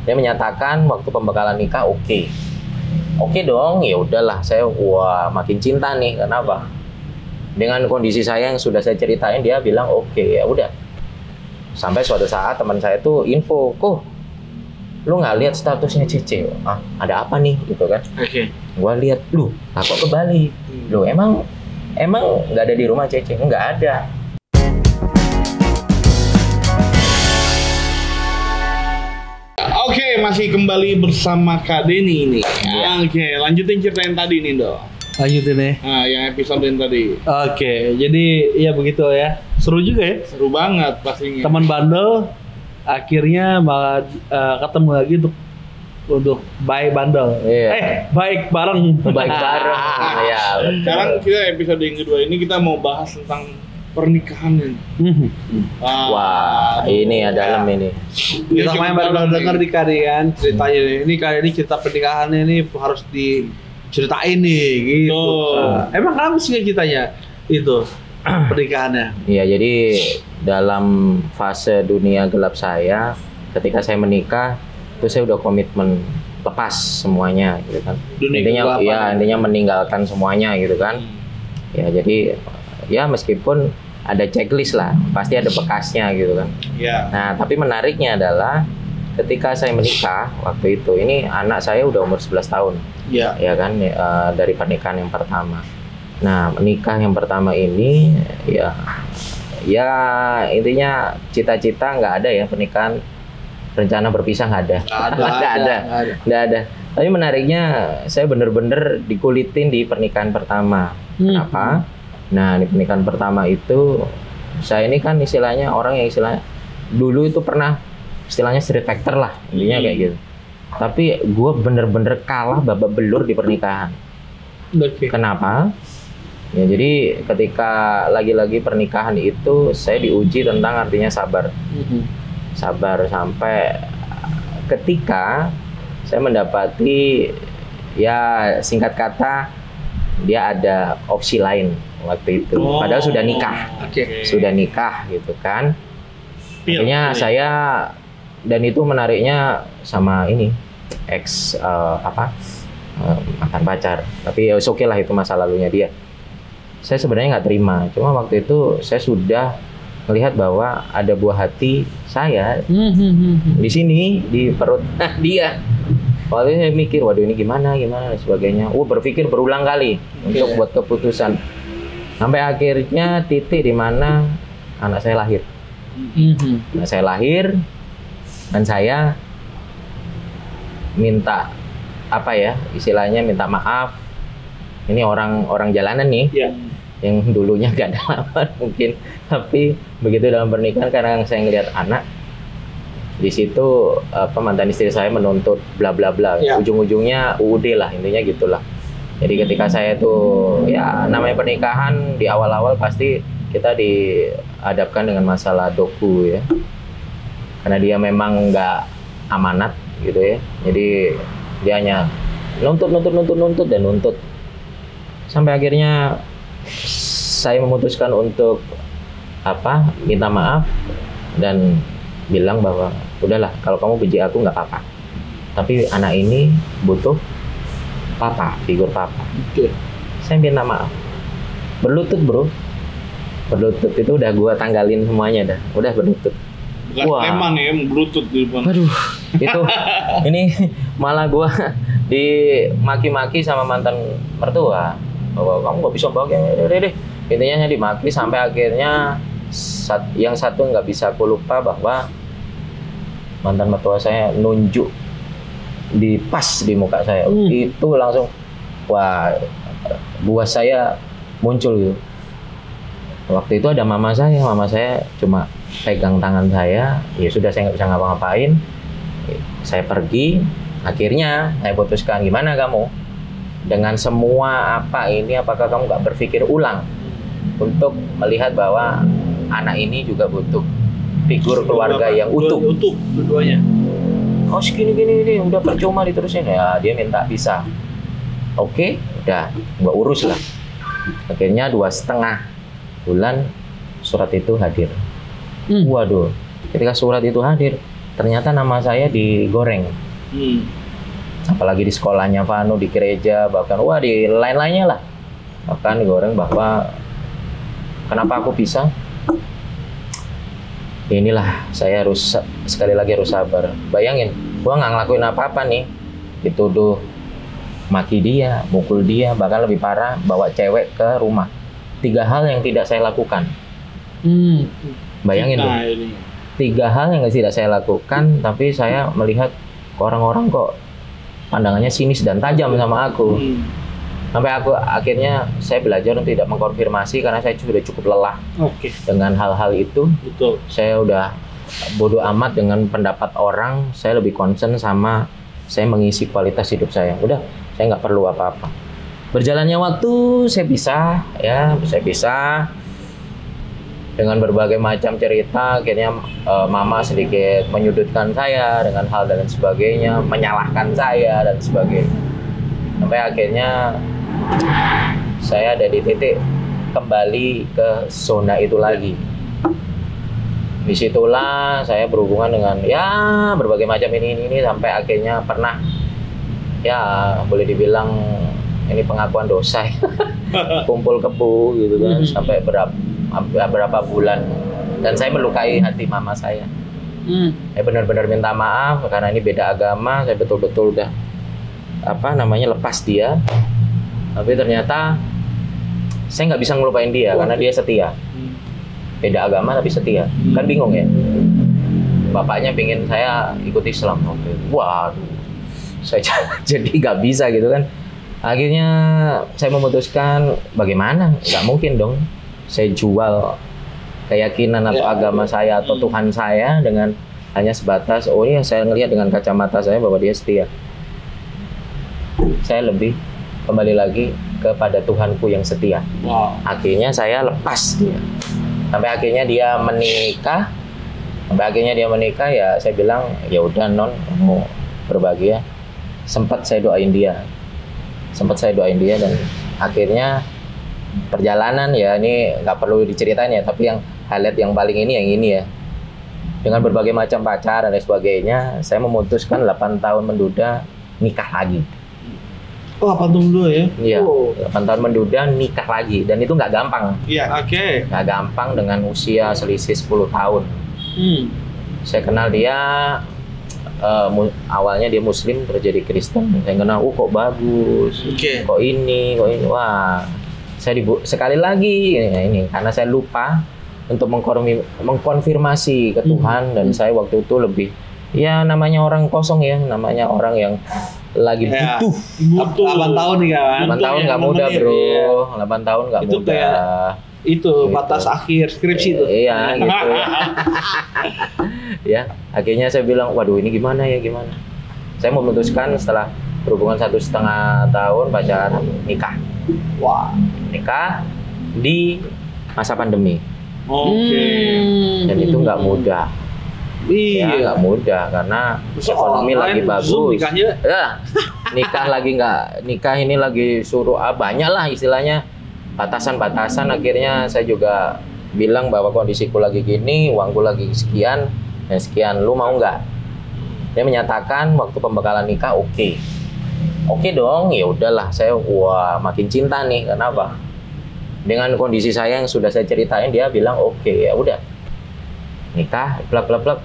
Dia menyatakan waktu pembekalan nikah oke dong, ya udahlah. Saya makin cinta nih. Kenapa? Dengan kondisi saya yang sudah saya ceritain, dia bilang oke, ya udah. Sampai suatu saat teman saya tuh info, kok lu nggak lihat statusnya Cece? Ada apa nih gitu kan? Oke. Gua lihat, lu kok ke Bali? Lu emang nggak ada di rumah Cece? Nggak ada. Oke, masih kembali bersama Kak Denny ini. Iya. Oke, lanjutin cerita yang tadi nih, Dok. Lanjutin nih. Nah, yang episode yang tadi. Oke, jadi ya begitu ya. Seru juga ya. Seru banget pastinya. Teman bandel akhirnya malah ketemu lagi untuk baik bandel. Iya. Baik bareng. Baik bareng. Ya. Sekarang kita episode yang kedua ini kita mau bahas tentang pernikahan nih. Wah, ini ya dalam ini. Kita main baru denger di kalian ceritanya nih. Ini kali ini cerita pernikahannya ini harus diceritain nih gitu. Emang kenapa sih ceritanya itu pernikahannya? Iya, jadi dalam fase dunia gelap saya, ketika saya menikah, itu saya udah komitmen lepas semuanya gitu kan. Intinya meninggalkan semuanya gitu kan. Ya, jadi ya meskipun ada checklist lah, pasti ada bekasnya gitu kan. Iya. Nah, tapi menariknya adalah ketika saya menikah waktu itu, ini anak saya udah umur 11 tahun. Iya. Ya kan, dari pernikahan yang pertama. Nah, menikah yang pertama ini ya intinya cita-cita nggak ada ya, pernikahan rencana berpisah nggak ada. Nggak ada. Tapi menariknya saya bener-bener dikulitin di pernikahan pertama. Kenapa? Nah, di pernikahan pertama itu saya ini kan istilahnya orang yang istilahnya dulu itu pernah istilahnya street fighter lah, intinya kayak gitu. Tapi gue bener-bener kalah babak belur di pernikahan. Kenapa? Ya, jadi ketika lagi-lagi pernikahan itu saya diuji tentang artinya sabar. Sabar sampai ketika saya mendapati, ya singkat kata, dia ada opsi lain waktu itu. Padahal sudah nikah. Sudah nikah gitu kan. Akhirnya saya, dan itu menariknya sama ini mantan pacar. Tapi ya oke lah, itu masa lalunya dia. Saya sebenarnya nggak terima. Cuma waktu itu saya sudah melihat bahwa ada buah hati saya di sini, di perut dia. Waktu itu saya mikir, waduh ini gimana dan sebagainya. Berpikir berulang kali untuk buat keputusan. Sampai akhirnya titik di mana anak saya lahir. Anak saya lahir dan saya minta istilahnya minta maaf. Ini orang jalanan nih, yang dulunya gak ada lawan mungkin, tapi begitu dalam pernikahan karena saya ngelihat anak di situ, mantan istri saya menuntut bla bla bla, ujung-ujungnya UUD lah, intinya gitulah. Jadi ketika saya tuh, ya namanya pernikahan di awal-awal pasti kita dihadapkan dengan masalah doku ya, karena dia memang nggak amanat gitu ya. Jadi dia hanya nuntut sampai akhirnya saya memutuskan untuk minta maaf dan bilang bahwa udahlah, kalau kamu benci aku nggak apa-apa, tapi anak ini butuh figur papa. Saya minta maaf, berlutut bro, berlutut itu udah gua tanggalin semuanya udah berlutut. Bukan emang ya, berlutut di depan. Aduh, itu ini malah gua dimaki-maki sama mantan mertua bahwa kamu nggak bisa bawa deh. Intinya dimaki sampai akhirnya yang satu nggak bisa aku lupa bahwa mantan mertua saya nunjuk pas di muka saya. Itu langsung buah saya muncul gitu. Waktu itu ada mama saya cuma pegang tangan saya, ya sudah, saya nggak bisa ngapa-ngapain. Saya pergi, akhirnya saya putuskan, gimana kamu dengan semua apakah kamu nggak berpikir ulang untuk melihat bahwa anak ini juga butuh figur keluarga yang utuh Dua-duanya. Oh segini udah percuma diterusin ya. Dia minta bisa. Oke, udah gua urus lah. Akhirnya 2,5 bulan surat itu hadir. Waduh, ketika surat itu hadir, ternyata nama saya digoreng. Apalagi di sekolahnya Vanu, di gereja, bahkan wah di lain-lainnya lah. Bahkan digoreng bahwa kenapa aku bisa? Inilah saya harus sekali lagi harus sabar. Bayangin, gua nggak ngelakuin apa-apa nih, dituduh maki dia, mukul dia, bahkan lebih parah bawa cewek ke rumah. 3 hal yang tidak saya lakukan. Bayangin Nah, dong. ini. 3 hal yang tidak saya lakukan, tapi saya melihat orang-orang kok pandangannya sinis dan tajam sama aku. Sampai aku akhirnya saya belajar untuk tidak mengkonfirmasi karena saya sudah cukup lelah Oke. dengan hal-hal itu. Betul. Saya udah bodoh amat dengan pendapat orang. Saya lebih concern sama saya mengisi kualitas hidup saya. Udah, saya nggak perlu apa-apa. Berjalannya waktu saya pisah dengan berbagai macam cerita. Akhirnya mama sedikit menyudutkan saya dengan hal dan sebagainya, menyalahkan saya dan sebagainya. Sampai akhirnya saya ada di titik kembali ke zona itu lagi. Disitulah saya berhubungan dengan ya berbagai macam ini sampai akhirnya pernah ya boleh dibilang ini pengakuan dosa ya. Kumpul kebo gitu kan sampai berapa bulan dan saya melukai hati mama saya. Saya benar-benar minta maaf karena ini beda agama, saya betul-betul udah lepas dia. Tapi ternyata saya nggak bisa ngelupain dia karena dia setia. Beda agama tapi setia. Kan bingung ya. Bapaknya pingin saya ikut Islam. Waduh, saya jadi nggak bisa gitu kan. Akhirnya saya memutuskan bagaimana? Nggak mungkin dong. Saya jual keyakinan atau agama saya atau Tuhan saya dengan hanya sebatas oh ini saya ngelihat dengan kacamata saya bahwa dia setia. Saya lebih kembali lagi kepada Tuhanku yang setia. Akhirnya saya lepas dia. Sampai akhirnya dia menikah. Ya saya bilang ya udah non mau berbagi ya. Sempat saya doain dia dan akhirnya perjalanan ya ini nggak perlu diceritain ya, tapi yang highlight yang paling ini ya. Dengan berbagai macam pacar dan sebagainya, saya memutuskan 8 tahun menduda nikah lagi. Oh, 8 tahun dulu ya? Iya, 8 tahun menduda nikah lagi dan itu nggak gampang. Iya, oke. Nggak gampang dengan usia selisih 10 tahun. Saya kenal dia awalnya dia Muslim terus jadi Kristen. Saya kenal, kok bagus, kok ini, wah. Saya sekali lagi ini karena saya lupa untuk mengkonfirmasi ke Tuhan dan saya waktu itu lebih ya namanya orang kosong ya, namanya orang yang lagi butuh. 8 tahun nih kan? 8 tahun nggak mudah bro, 8 tahun nggak mudah. Itu batas akhir skripsi itu. Iya gitu. Ya, akhirnya saya bilang, waduh ini gimana. Saya memutuskan setelah berhubungan 1,5 tahun pacaran nikah. Wah, Nikah di masa pandemi. Dan itu nggak mudah. Iya, nggak mudah karena ekonomi lagi bagus. Ya, nikah ini lagi suruh banyak lah istilahnya batasan-batasan. Akhirnya saya juga bilang bahwa kondisiku lagi gini, uangku lagi sekian dan sekian, lu mau nggak? Dia menyatakan waktu pembekalan nikah oke dong, ya udahlah. Saya makin cinta nih, kenapa? Dengan kondisi saya yang sudah saya ceritain, dia bilang oke, ya udah nikah, plak.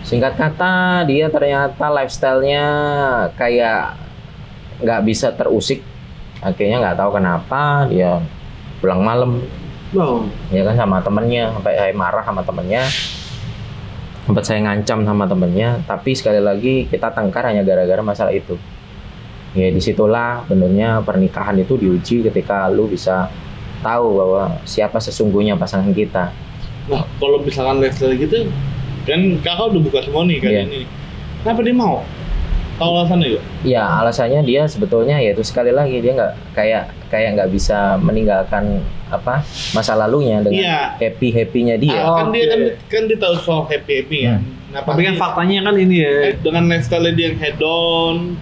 Singkat kata, dia ternyata lifestyle-nya kayak nggak bisa terusik. Akhirnya nggak tahu kenapa dia pulang malam, ya kan sama temennya, sampai saya marah sama temennya, sempat saya ngancam sama temennya. Tapi sekali lagi kita tengkar hanya gara-gara masalah itu. Ya disitulah benernya pernikahan itu diuji ketika lu bisa tahu bahwa siapa sesungguhnya pasangan kita. Nah, kalau misalkan lifestyle gitu, kan kakak udah buka semua nih ini. Kenapa dia mau? Tahu alasannya juga? Ya alasannya dia sebetulnya yaitu sekali lagi dia nggak kayak nggak bisa meninggalkan masa lalunya dengan happy-happynya dia. Kan dia tahu soal happy ya. Nah, tapi kan faktanya kan ini ya. Dengan lifestyle dia yang hedon,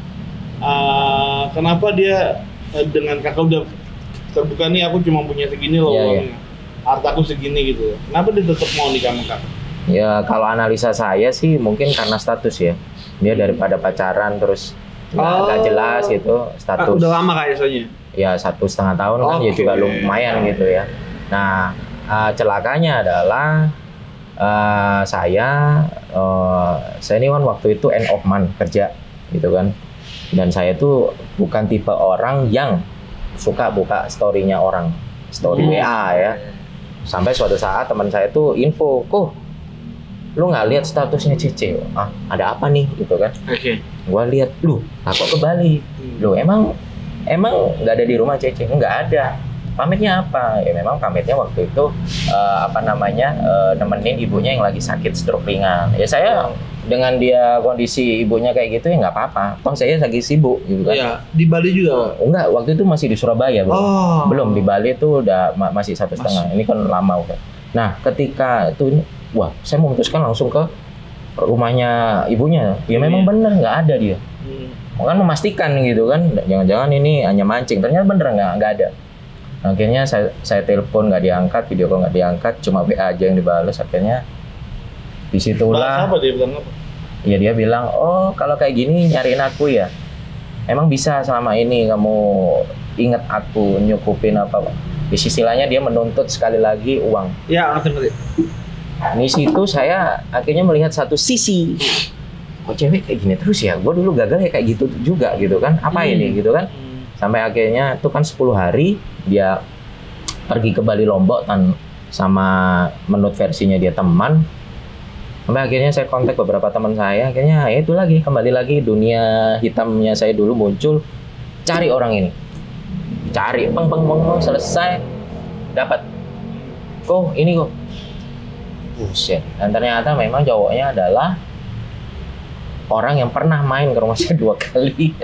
kenapa dia dengan kakak udah terbuka nih, aku cuma punya segini loh, hartaku segini gitu. Kenapa dia tetap mau nikah sama kakak? Ya kalau analisa saya sih mungkin karena status ya. Dia daripada pacaran terus nggak jelas gitu status. Udah lama kayaknya soalnya. Ya 1,5 tahun kan ya juga lumayan gitu ya. Nah celakanya adalah saya ini kan waktu itu end of month kerja gitu kan. Dan saya tuh bukan tipe orang yang suka buka story-nya orang, story WA ya. Sampai suatu saat teman saya tuh info, "Kok lu nggak lihat statusnya Cece?" "Ah, ada apa nih?" gitu kan. Oke. Gua lihat, "Lu, aku ke Bali." "Lu emang nggak ada di rumah Cece?" "Nggak ada." "Pamitnya apa?" Ya memang pamitnya waktu itu nemenin ibunya yang lagi sakit stroke ringan. Ya saya dengan dia kondisi ibunya kayak gitu ya nggak apa-apa. Toh saya lagi sibuk gitu kan. Iya, di Bali juga. Enggak, waktu itu masih di Surabaya, Bro. Belum di Bali itu udah masih 1,5. Ini kan lama udah. Nah, ketika itu wah, saya memutuskan langsung ke rumahnya ibunya. Ya memang bener nggak ada dia. Kan memastikan gitu kan, jangan-jangan ini hanya mancing. Ternyata bener nggak ada. Akhirnya saya telepon nggak diangkat, video call nggak diangkat, cuma WA aja yang dibalas. Akhirnya disitulah. Apa dia bilang apa? Ya dia bilang, "Oh kalau kayak gini nyariin aku ya, emang bisa selama ini kamu inget aku nyukupin apa?" Di sisinya dia menuntut sekali lagi uang. Ya, ngerti. Di situ saya akhirnya melihat satu sisi, kok cewek kayak gini terus ya? Gue dulu gagal ya kayak gitu juga gitu kan? Apa ini gitu kan? Sampai akhirnya itu kan 10 hari dia pergi ke Bali Lombok sama menurut versinya dia teman. Sampai akhirnya saya kontak beberapa teman saya, akhirnya ya itu lagi kembali lagi dunia hitamnya saya dulu muncul, cari orang ini, cari peng selesai dapat, kok ini kok, buset. Dan ternyata memang cowoknya adalah orang yang pernah main ke rumah saya 2 kali.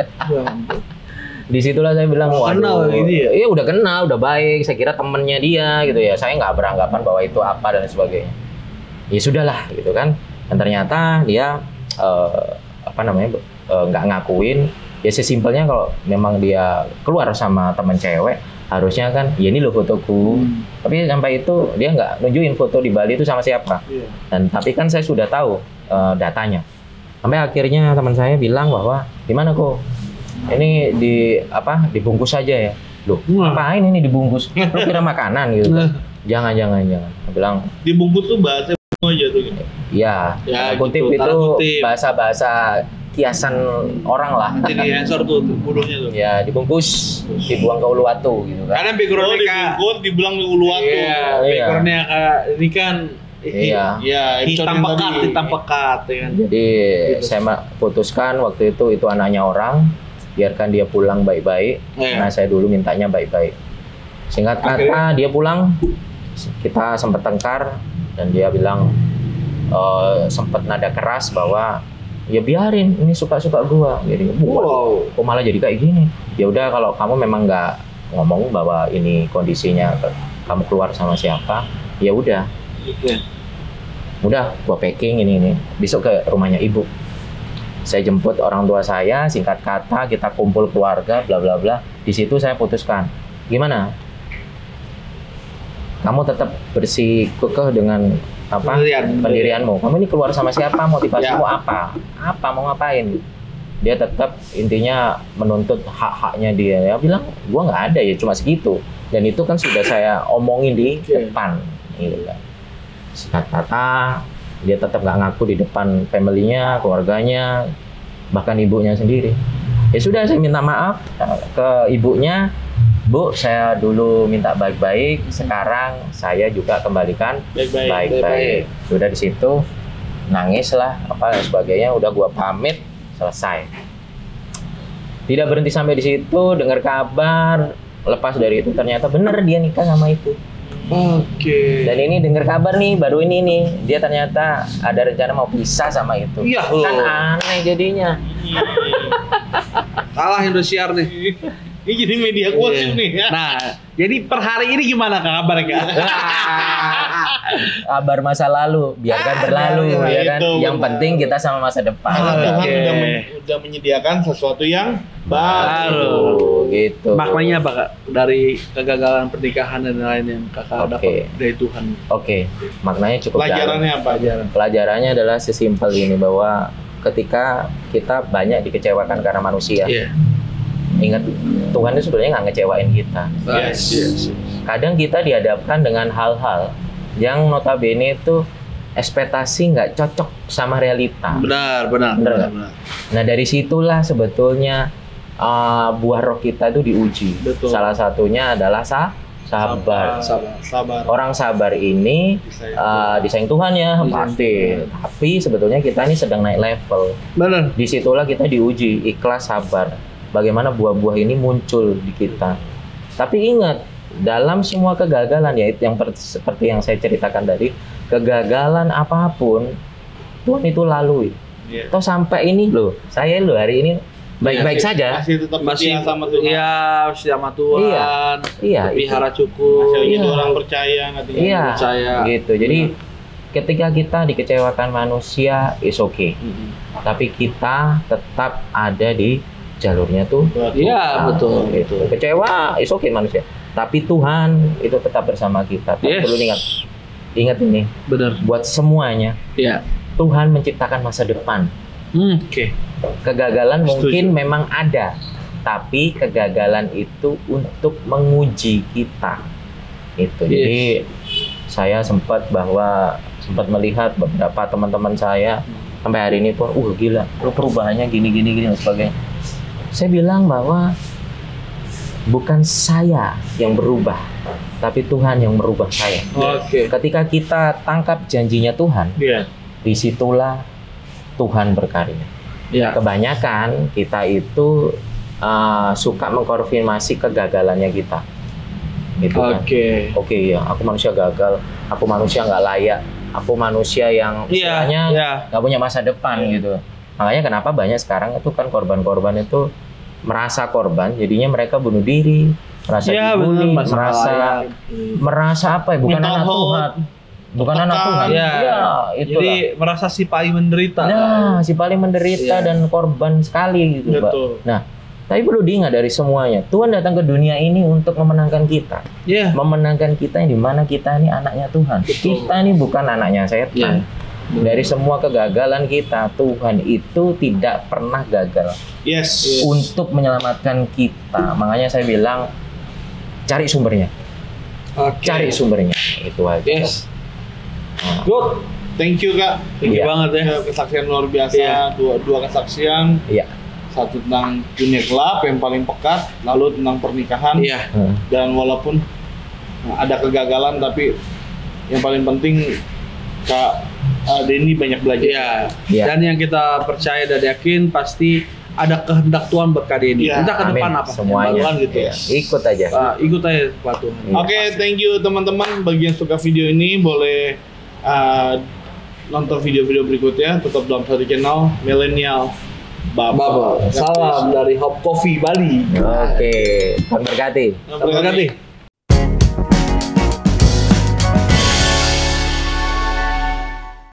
Disitulah saya bilang, waduh, ini ya? Iya udah kenal, udah baik, saya kira temennya dia gitu ya, saya nggak beranggapan bahwa itu apa dan sebagainya. Ya sudahlah gitu kan, dan ternyata dia nggak ngakuin. Ya sesimpelnya kalau memang dia keluar sama teman cewek harusnya kan ya ini loh fotoku, tapi sampai itu dia nggak nunjukin foto di Bali itu sama siapa. Dan tapi kan saya sudah tahu datanya. Sampai akhirnya teman saya bilang bahwa gimana kok ini dibungkus aja ya. Loh ngapain ini dibungkus, lu kira makanan gitu kan? Jangan Dia bilang dibungkus tuh bahasa aja tuh. Ya, kutip gitu, itu bahasa kiasan orang lah. Jadi answer tuh bodohnya tuh. Ya, dibungkus, dibuang ke Uluwatu gitu kan. Karena backgroundnya dibungkus, dibilang ke Uluwatu. Iya, backgroundnya ini kan hitam pekat ya kan. Jadi gitu. Saya putuskan waktu itu anaknya orang, biarkan dia pulang baik-baik. Karena saya dulu mintanya baik-baik. Singkat kata dia pulang, kita sempat tengkar. Dan dia bilang sempat nada keras bahwa ya biarin ini suka-suka gua. Jadi kok malah jadi kayak gini. Ya udah kalau kamu memang nggak ngomong bahwa ini kondisinya kamu keluar sama siapa, ya udah. Udah gua packing ini besok ke rumahnya ibu. Saya jemput orang tua saya, singkat kata kita kumpul keluarga bla bla bla. Di situ saya putuskan, gimana? Kamu tetap bersikukuh dengan pendirianmu. Kamu ini keluar sama siapa? Motivasimu apa? Mau ngapain? Dia tetap intinya menuntut hak-haknya dia. Ya bilang, gua nggak ada ya, cuma segitu. Dan itu kan sudah saya omongin di depan. Gitu. Kata dia tetap nggak ngaku di depan family-nya, keluarganya, bahkan ibunya sendiri. Ya sudah, saya minta maaf ke ibunya. Bu, saya dulu minta baik-baik, sekarang saya juga kembalikan baik-baik. Sudah di situ nangis lah, apa dan sebagainya. Udah gua pamit, selesai. Tidak berhenti sampai di situ, dengar kabar. Lepas dari itu ternyata benar dia nikah sama itu. Oke. Dan ini dengar kabar nih, baru ini nih, dia ternyata ada rencana mau pisah sama itu. Iya, kan aneh jadinya. Kalah Indosiar nih. Ini jadi media kuat nih ya. Nah, jadi per hari ini gimana kabar Kak? Kabar masa lalu, biarkan berlalu ya kan. Yang penting kita sama masa depan. Tuhan udah menyediakan sesuatu yang baru. Gitu. Maknanya apa Kak dari kegagalan pernikahan dan lain yang Kakak Oke. dapat dari Tuhan? Oke, maknanya cukup dalam. Pelajarannya apa? Pelajarannya adalah sesimpel ini, bahwa ketika kita banyak dikecewakan karena manusia, Iya. ingat Tuhan itu sebenarnya nggak ngecewain kita. Yes. Kadang kita dihadapkan dengan hal-hal yang notabene itu ekspektasi nggak cocok sama realita. Benar. Benar. Nah, dari situlah sebetulnya buah roh kita itu diuji. Betul. Salah satunya adalah sabar. Sabar. Orang sabar ini disayang Tuhan ya, Disayang pasti. Tuhan. Tapi sebetulnya kita ini sedang naik level. Benar. Disitulah kita diuji, ikhlas, sabar. Bagaimana buah-buah ini muncul di kita. Tapi ingat, dalam semua kegagalan, ya yang seperti yang saya ceritakan tadi, kegagalan apapun Tuhan itu lalui. Iya. Toh sampai ini loh, saya loh hari ini baik-baik saja. Masih tetap Masih setia sama Tuhan. Iya, sama Tuhan. Iya, Pelihara cukup. Masih Iya. jadi orang percaya katanya. Iya, percaya. gitu. Jadi ketika kita dikecewakan manusia, is okay. Tapi kita tetap ada di jalurnya tuh. Iya, betul. Gitu. Kecewa, is okay manusia. Tapi Tuhan itu tetap bersama kita. Tapi perlu ingat ini, Benar. buat semuanya, Iya. Tuhan menciptakan masa depan. Oke. Kegagalan Setuju. mungkin memang ada, tapi kegagalan itu untuk menguji kita. Itu. Yes. Jadi saya sempat melihat beberapa teman-teman saya sampai hari ini pun, gila, lu perubahannya gini dan sebagainya. Saya bilang bahwa bukan saya yang berubah, tapi Tuhan yang merubah saya. Oke. Ketika kita tangkap janjinya Tuhan, Iya. disitulah Tuhan berkarya. Iya. Kebanyakan kita itu suka mengkonfirmasi kegagalannya kita, gitu kan. Oke, ya, aku manusia gagal, aku manusia nggak layak, aku manusia yang istilahnya nggak punya masa depan gitu. Makanya kenapa banyak sekarang itu kan korban-korban itu merasa korban, jadinya mereka bunuh diri, merasa dibully, merasa apa ya? Bukan anak Tuhan. Bukan anak Tuhan. Ya, itulah. jadi merasa si paling menderita. Nah, si paling menderita dan korban sekali gitu, Pak. Betul. Nah, tapi perlu diingat dari semuanya, Tuhan datang ke dunia ini untuk memenangkan kita. Iya. Memenangkan kita yang dimana kita ini anaknya Tuhan. Betul. Kita ini bukan anaknya setan. Dari semua kegagalan kita, Tuhan itu tidak pernah gagal Yes. untuk menyelamatkan kita. Makanya saya bilang, cari sumbernya. Cari sumbernya. Itu aja. Yes. Nah, Good. Thank you Kak. Thank you Iya. banget ya. Kesaksian luar biasa. Iya. Dua kesaksian. Iya. Satu tentang dunia gelap yang paling pekat, lalu tentang pernikahan. Iya. Dan walaupun ada kegagalan, tapi yang paling penting Kak Denny banyak belajar. Iya. Iya. Dan yang kita percaya dan yakin pasti ada kehendak Tuhan buat kali ini. Iya. Kita ke depan Amin. apa? Semuanya. Yang baruan gitu. Iya. Ikut aja. Ikut aja Pak Tuhan. Iya. Oke, thank you teman-teman. Bagi yang suka video ini boleh nonton video-video berikutnya. Tetap dalam satu channel Millennial Baba. Salam dari Hop Coffee Bali. Oke, Tuhan berkati. Terima kasih.